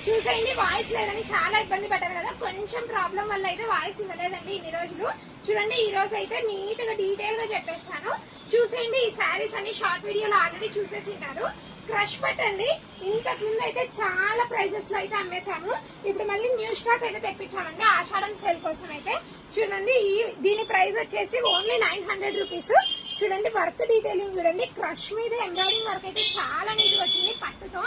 చూసేయండి. వాయిస్ లేదని చాలా ఇబ్బంది పడ్డారు కదా, కొంచెం ప్రాబ్లం వల్ల అయితే వాయిస్ ఇవ్వలేదండి ఇన్ని రోజులు. చూడండి ఈ రోజు అయితే నీట్ గా డీటెయిల్ గా చెప్పేస్తాను. చూసేయండి. ఈ శారీస్ అన్ని షార్ట్ వీడియోలో ఆల్రెడీ చూసేసి ఉంటారు. క్రష్ పట్టండి. ఇంతకు ముందు అయితే చాలా ప్రైజెస్ లో అయితే అమ్మేశాము. ఇప్పుడు మళ్ళీ న్యూ స్టాక్ అయితే తెప్పించామండి ఆషాఢం సేల్ కోసం అయితే. చూడండి దీని ప్రైస్ వచ్చేసి ఓన్లీ 900 రూపీస్. చూడండి వర్క్ డీటెయిలింగ్ చూడండి. క్రష్ మీద ఎంబ్రాయిడింగ్ వర్క్ అయితే చాలా నీట్ గా వచ్చింది పట్టుతో.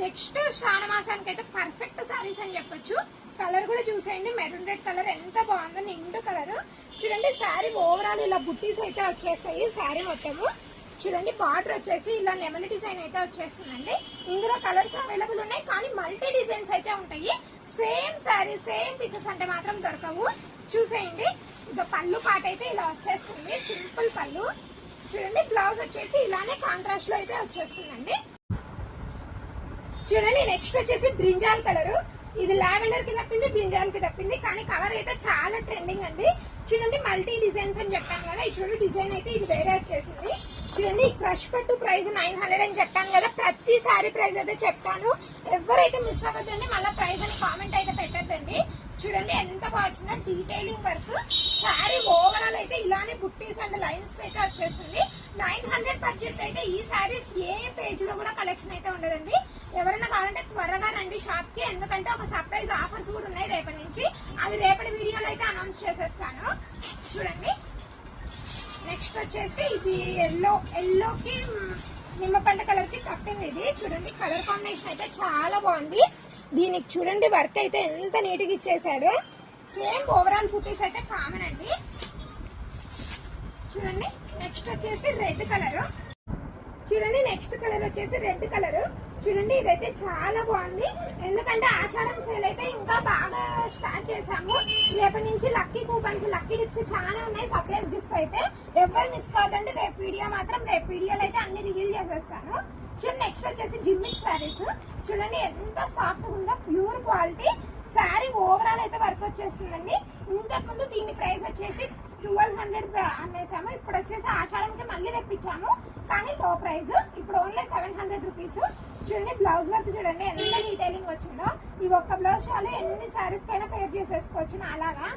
నెక్స్ట్ శ్రావణ మాసానికి అయితే పర్ఫెక్ట్ సారీస్ అని చెప్పొచ్చు. కలర్ కూడా చూసేయండి. మెరూన్ రెడ్ కలర్ ఎంత బాగుందో, నిండు కలర్. చూడండి శారీ ఓవరాల్ ఇలా బుట్టీస్ అయితే వచ్చేస్తాయి శారీ మొత్తము. చూడండి బార్డర్ వచ్చేసి ఇలా లెమన్ డిజైన్ అయితే వచ్చేస్తుందండి. ఇందులో కలర్స్ అవైలబుల్ ఉన్నాయి, కానీ మల్టీ డిజైన్స్ అయితే ఉంటాయి. సేమ్ శారీ సేమ్ పీసెస్ అంటే మాత్రం దొరకవు. చూసేయండి. ఇక పళ్ళు పాట అయితే ఇలా వచ్చేస్తుంది, సింపుల్ పళ్ళు. చూడండి బ్లౌజ్ వచ్చేసి ఇలానే కాంట్రాస్ట్ లో అయితే వచ్చేస్తుందండి. చూడండి నెక్స్ట్ వచ్చేసి బ్రింజాల్ కలర్. ఇది లావెండర్ కి తప్పింది, బ్రింజాల్ కి తప్పింది, కానీ కలర్ అయితే చాలా ట్రెండింగ్ అండి. చూడండి మల్టీ డిజైన్స్ అని చెప్పాను కదా, ఈ చూడండి డిజైన్ అయితే ఇది వేరే వచ్చేసింది. చూడండి క్రష్ పట్టు ప్రైస్ 900 అని చెప్పాను కదా, ప్రతి సారీ ప్రైస్ అయితే చెప్తాను. ఎవరైతే మిస్ అవ్వద్దండి, మళ్ళీ ప్రైస్ అని కామెంట్ అయితే పెట్టద్దండి. చూడండి ఎంత బాగా వచ్చిందో డీటెయిలింగ్ వర్క్. శారీ ఓవరాల్ అయితే ఇలానే బుట్టీస్ అండ్ లైన్స్ అయితే వచ్చేస్తుంది. 900 బడ్జెట్ అయితే ఈ శారీస్ ఏ పేజ్ లో కూడా కలెక్షన్ అయితే ఉండదండి. ఎవరైనా కావాలంటే త్వరగా రండి షాప్ కి, ఎందుకంటే ఒక సర్ప్రైజ్ ఆఫర్స్ కూడా ఉన్నాయి రేపటి నుంచి. అది రేపటి వీడియోలో అయితే అనౌన్స్ చేసేస్తాను. చూడండి నెక్స్ట్ వచ్చేసి ఇది ఎల్లోకి నిమ్మపండు కలర్ కి కప్పింది. ఇది చూడండి కలర్ కాంబినేషన్ అయితే చాలా బాగుంది. దీనికి చూడండి వర్క్ అయితే ఎంత నీట్ గా ఇచ్చేసాడు. సేమ్ ఓవరాల్ బుటీస్ అయితే కామన్ అండి. చూడండి నెక్స్ట్ వచ్చేసి రెడ్ కలర్. చూడండి నెక్స్ట్ కలర్ వచ్చేసి రెడ్ కలర్. చూడండి ఇదైతే చాలా బాగుంది, ఎందుకంటే ఆషాఢం సేల్ అయితే ఇంకా బాగా స్టార్ట్ చేసాము. రేపటి నుంచి లక్కీ కూపన్స్, లక్కీ గిఫ్ట్స్ చాలా ఉన్నాయి, సర్ప్రైజ్ గిఫ్ట్స్ అయితే. ఎవరు మిస్ కావద్దండి. రేపు వీడియోలో అయితే అన్ని రివీల్ చేసేస్తాను. చూడండి నెక్స్ట్ వచ్చేసి జిమ్మిక్ శారీస్. చూడండి ఎంత సాఫ్ట్ ఉందో, ప్యూర్ క్వాలిటీ. శారీ ఓవరాల్ అయితే వర్క్ వచ్చేస్తుందండి. ఇంతకు ముందు దీని ప్రైస్ వచ్చేసి 1200 అమ్మేసాము. ఇప్పుడు వచ్చేసి ఆషాఢంకి మళ్ళీ తెప్పించాము, కానీ లో ప్రైస్. ఇప్పుడు ఓన్లీ 700 రూపీస్. చూడండి బ్లౌజ్ వర్క్ చూడండి ఎంత డీటెయిలింగ్ వచ్చిందో. ఈ ఒక్క బ్లౌజ్ చాలు ఎన్ని శారీస్ కైనా పేర్ చేసేసుకోవచ్చు అలాగా.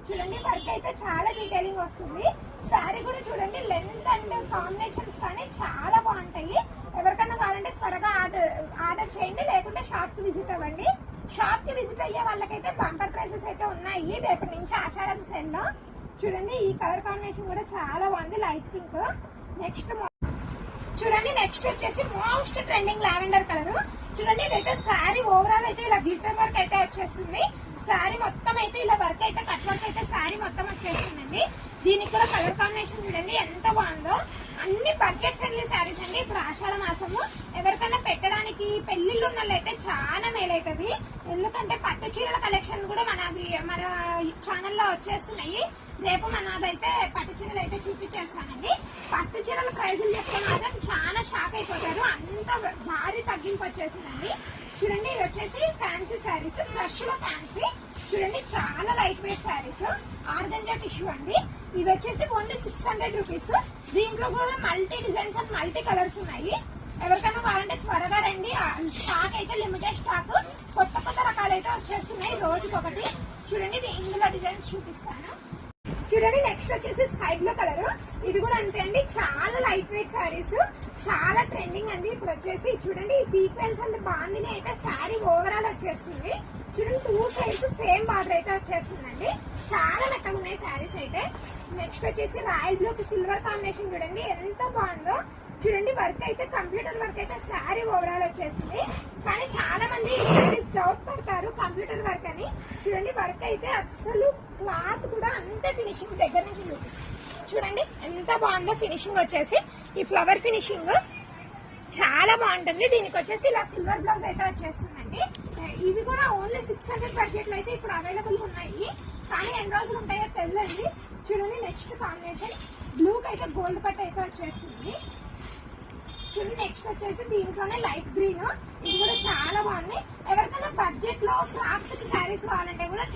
చూడండి వర్క్ అయితే చాలా డీటెయిలింగ్ వస్తుంది. శారీ కూడా చూడండి లెంత్ అండ్ కాంబినేషన్స్ కానీ చాలా బాగుంటాయి. ఎవరికైనా కావాలంటే త్వరగా ఆర్డర్ చేయండి, లేకుంటే షాప్ కి విజిట్ అవ్వండి. షాప్ కి విజిట్ అయ్యే వాళ్ళకైతే బంపర్ ప్రైసెస్ అయితే ఉన్నాయి రేపటి నుంచి ఆషాఢం సేల్ లో. చూడండి ఈ కలర్ కాంబినేషన్ కూడా చాలా బాగుంది, లైట్ పింక్. నెక్స్ట్ చూడండి నెక్స్ట్ వచ్చేసి మోస్ట్ ట్రెండింగ్ లావెండర్ కలర్. చూడండి ఇదైతే శారీ ఓవరాల్ అయితే ఇలా గ్లిటర్ వర్క్ అయితే వచ్చేస్తుంది. శారీ మొత్తం అయితే ఇలా వర్క్ అయితే కట్ వర్క్ అయితే శారీ మొత్తం వచ్చేస్తుందండి. దీనికి కూడా కలర్ కాంబినేషన్ చూడండి ఎంత బాగుందో. అన్ని బడ్జెట్ ఫ్రెండ్లీ శారీస్ అండి. ఇప్పుడు ఆషాఢ మాసము ఎవరికైనా పెట్టడానికి పెళ్లిళ్ళు ఉన్న వాళ్ళైతే చాలా మేలైతుంది, ఎందుకంటే పట్టు చీరల కలెక్షన్ కూడా మన ఛానల్లో వచ్చేస్తున్నాయి. రేపు మనదైతే పట్టు చీరలు అయితే చూపించేస్తానండి. పట్టు చీరల ప్రైజులు చెప్తే మాత్రం చాలా షాక్ అయిపోతారు, అంత భారీ తగ్గింపు వచ్చేసిందండి. చూడండి ఇది వచ్చేసి ఫ్యాన్సీ శారీస్, క్రష్ లో ఫ్యాన్సీ. చూడండి చాలా light weight saris, organza tissue అండి. ఇది వచ్చేసి ఓన్లీ 600 రూపీస్. దీంట్లో కూడా multi designs and multi colours ఉన్నాయి. ఎవరికైనా కావాలంటే త్వరగా రండి, స్టాక్ అయితే లిమిటెడ్ స్టాక్. కొత్త రకాలు అయితే వచ్చేస్తున్నాయి రోజుకొకటి. చూడండి ఇందులో డిజైన్స్ చూపిస్తాను. చూడండి నెక్స్ట్ వచ్చేసి స్కై బ్లూ కలర్. ఇది కూడా అంతే అండి, చాలా లైట్ వెయిట్ శారీస్, చాలా ట్రెండింగ్ అండి. ఇప్పుడు వచ్చేసి చూడండి ఈ సీక్వెన్స్ అండ్ బాందిని అయితే శారీ ఓవరాల్ వచ్చేస్తుంది. చూడండి 2 సైడ్స్ సేమ్ బార్డర్ అయితే వచ్చేస్తుందండి. చాలా మెత్తగా ఉన్నాయి శారీస్ అయితే. నెక్స్ట్ వచ్చేసి రాయల్ బ్లూ కి సిల్వర్ కాంబినేషన్ చూడండి ఎంత బాగుందో. చూడండి వర్క్ అయితే కంప్యూటర్ వర్క్ అయితే శారీ ఓవరాల్ వచ్చేసింది, కానీ చాలా మంది శారీస్ డౌట్ పడతారు కంప్యూటర్ వర్క్ అని. చూడండి వర్క్ అయితే అస్సలు క్లాత్ కూడా అంతే ఫినిషింగ్ దగ్గర నుంచి చూడండి ఎంత బాగుందో. ఫినిషింగ్ వచ్చేసి ఈ ఫ్లవర్ ఫినిషింగ్ చాలా బాగుంటుంది. దీనికి వచ్చేసి ఇలా సిల్వర్ బ్లౌజ్ అయితే వచ్చేస్తుందండి. ఇవి కూడా ఓన్లీ 600 బడ్జెట్ లో అయితే ఇప్పుడు అవైలబుల్ ఉన్నాయి, కానీ ఎన్ని రోజులు ఉంటాయో తెలియదు. చూడండి నెక్స్ట్ కాంబినేషన్ బ్లూకి అయితే గోల్డ్ పట్టు అయితే వచ్చేస్తుంది. చూడండి నెక్స్ట్ వచ్చేసి దీంట్లోనే లైట్ గ్రీన్. ఇది కూడా చాలా బాగుంది. ఎవరికైనా బడ్జెట్ లో ఫ్రాక్స్ కి శారీస్ కావాలంటే కూడా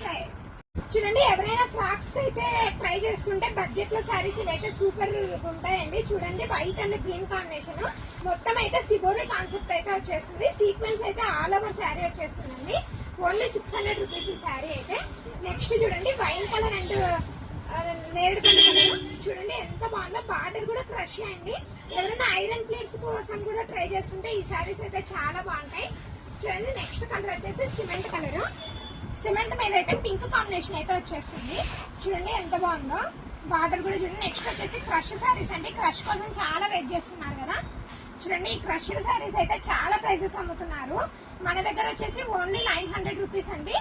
చూడండి, ఎవరైనా ఫ్రాక్స్ అయితే ట్రై చేస్తుంటే బడ్జెట్ లో సారీస్ ఇవైతే సూపర్ ఉంటాయండి. చూడండి, వైట్ అండ్ గ్రీన్ కాంబినేషన్, మొత్తం అయితే సిబోరి కాన్సెప్ట్ అయితే వచ్చేస్తుంది. సీక్వెన్స్ అయితే ఆల్ ఓవర్ శారీ వచ్చేస్తుందండి. ఓన్లీ 600 రూపీస్ ఈ శారీ అయితే. నెక్స్ట్ చూడండి, వైన్ కలర్ అండ్ నేరేడు పండు కలర్. చూడండి ఎంత బాగుందో, బార్డర్ కూడా క్రష్ అండి. ఎవరైనా ఐరన్ ప్లేట్స్ కోసం కూడా ట్రై చేస్తుంటే ఈ శారీస్ అయితే చాలా బాగుంటాయి. చూడండి, నెక్స్ట్ కలర్ వచ్చేసి సిమెంట్ కలర్. సిమెంట్ మీద అయితే పింక్ కాంబినేషన్ అయితే వచ్చేస్తుంది. చూడండి ఎంత బాగుందో, బార్డర్ కూడా చూడండి. నెక్స్ట్ వచ్చేసి క్రష్ శారీస్ అండి. క్రష్ కోసం చాలా వెయిట్ చేస్తున్నారు కదా. చూడండి, ఈ క్రష్ శారీస్ అయితే చాలా ప్రైజెస్ అమ్ముతున్నారు. మన దగ్గర వచ్చేసి ఓన్లీ 900 రూపీస్ అండి.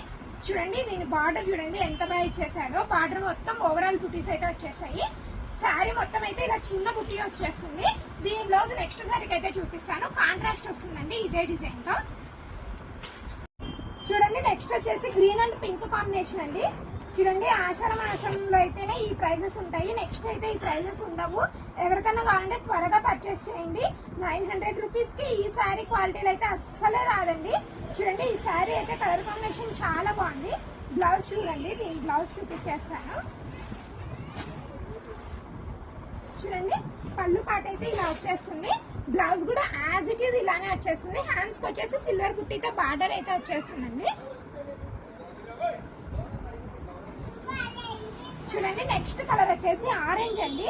చూడండి, దీని బార్డర్ చూడండి ఎంత బాగా ఇచ్చేసాడో. బార్డర్ మొత్తం ఓవరాల్ బుటీస్ అయితే వచ్చేసాయి. శారీ మొత్తం అయితే ఇలా చిన్న బుట్టి వచ్చేస్తుంది. దీని బ్లౌజ్ నెక్స్ట్ శారీకి అయితే చూపిస్తాను. కాంట్రాస్ట్ వస్తుందండి ఇదే డిజైన్ తో. చూడండి, నెక్స్ట్ వచ్చేసి గ్రీన్ అండ్ పింక్ కాంబినేషన్ అండి. చూడండి, ఆషాఢ మాసంలో అయితేనే ఈ ప్రైజెస్ ఉంటాయి. నెక్స్ట్ అయితే ఈ ప్రైజెస్ ఉండవు. ఎవరికైనా కావాలంటే త్వరగా పర్చేస్ చేయండి. 900 రూపీస్ కి ఈ శారీ క్వాలిటీలు అయితే అస్సలే రాదండి. చూడండి, ఈ శారీ అయితే కలర్ కాంబినేషన్ చాలా బాగుంది. బ్లౌజ్ చూడండి, దీని బ్లౌజ్ చూపించేస్తాను. చూడండి, పళ్ళు పాట అయితే ఇలా వచ్చేస్తుంది. బ్లౌజ్ కూడా యాజ్ ఇట్ ఈజ్ ఇలానే వచ్చేస్తుంది. హ్యాండ్స్ కి వచ్చేసి సిల్వర్ బుట్టితో బార్డర్ అయితే వచ్చేస్తుందండి. చూడండి, నెక్స్ట్ కలర్ వచ్చేసి ఆరెంజ్ అండి.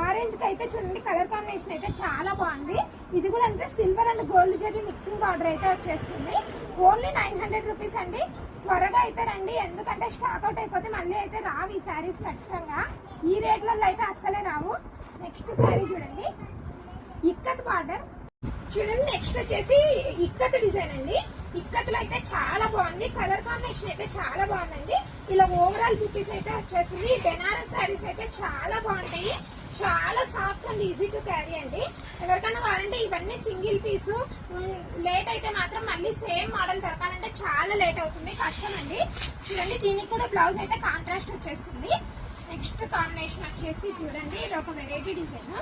ఆరెంజ్ కి అయితే చూడండి కలర్ కాంబినేషన్ అయితే చాలా బాగుంది. ఇది కూడా అంటే silver and gold zari mixing border అయితే వచ్చేస్తుంది. ఓన్లీ 900 రూపీస్ అండి. త్వరగా అయితే రండి, ఎందుకంటే స్టాక్ అవుట్ అయిపోతే మళ్ళీ అయితే రావు ఈ శారీస్ ఖచ్చితంగా. ఈ రేట్లలో అయితే అస్సలే రావు. నెక్స్ట్ శారీ చూడండి, ఇక్కత్ బార్డర్. చూడండి, నెక్స్ట్ వచ్చేసి ఇక్కత్ డిజైన్ అండి. ఇక్కత్లో అయితే చాలా బాగుంది. కలర్ కాంబినేషన్ అయితే చాలా బాగుందండి. ఇలా ఓవరాల్ బుటీస్ అయితే వచ్చేసింది. బెనారస్ శారీస్ అయితే చాలా బాగుంటాయి. చాలా soft and easy to carry అండి. ఎవరికైనా కావాలంటే ఇవన్నీ సింగిల్ పీస్. లేట్ అయితే మాత్రం మళ్ళీ సేమ్ మోడల్ దొరకాలంటే చాలా లేట్ అవుతుంది, కష్టం అండి. చూడండి, దీనికి కూడా బ్లౌజ్ అయితే కాంట్రాస్ట్ వచ్చేస్తుంది. నెక్స్ట్ కాంబినేషన్ వచ్చేసి చూడండి, ఇది ఒక వెరైటీ డిజైన్.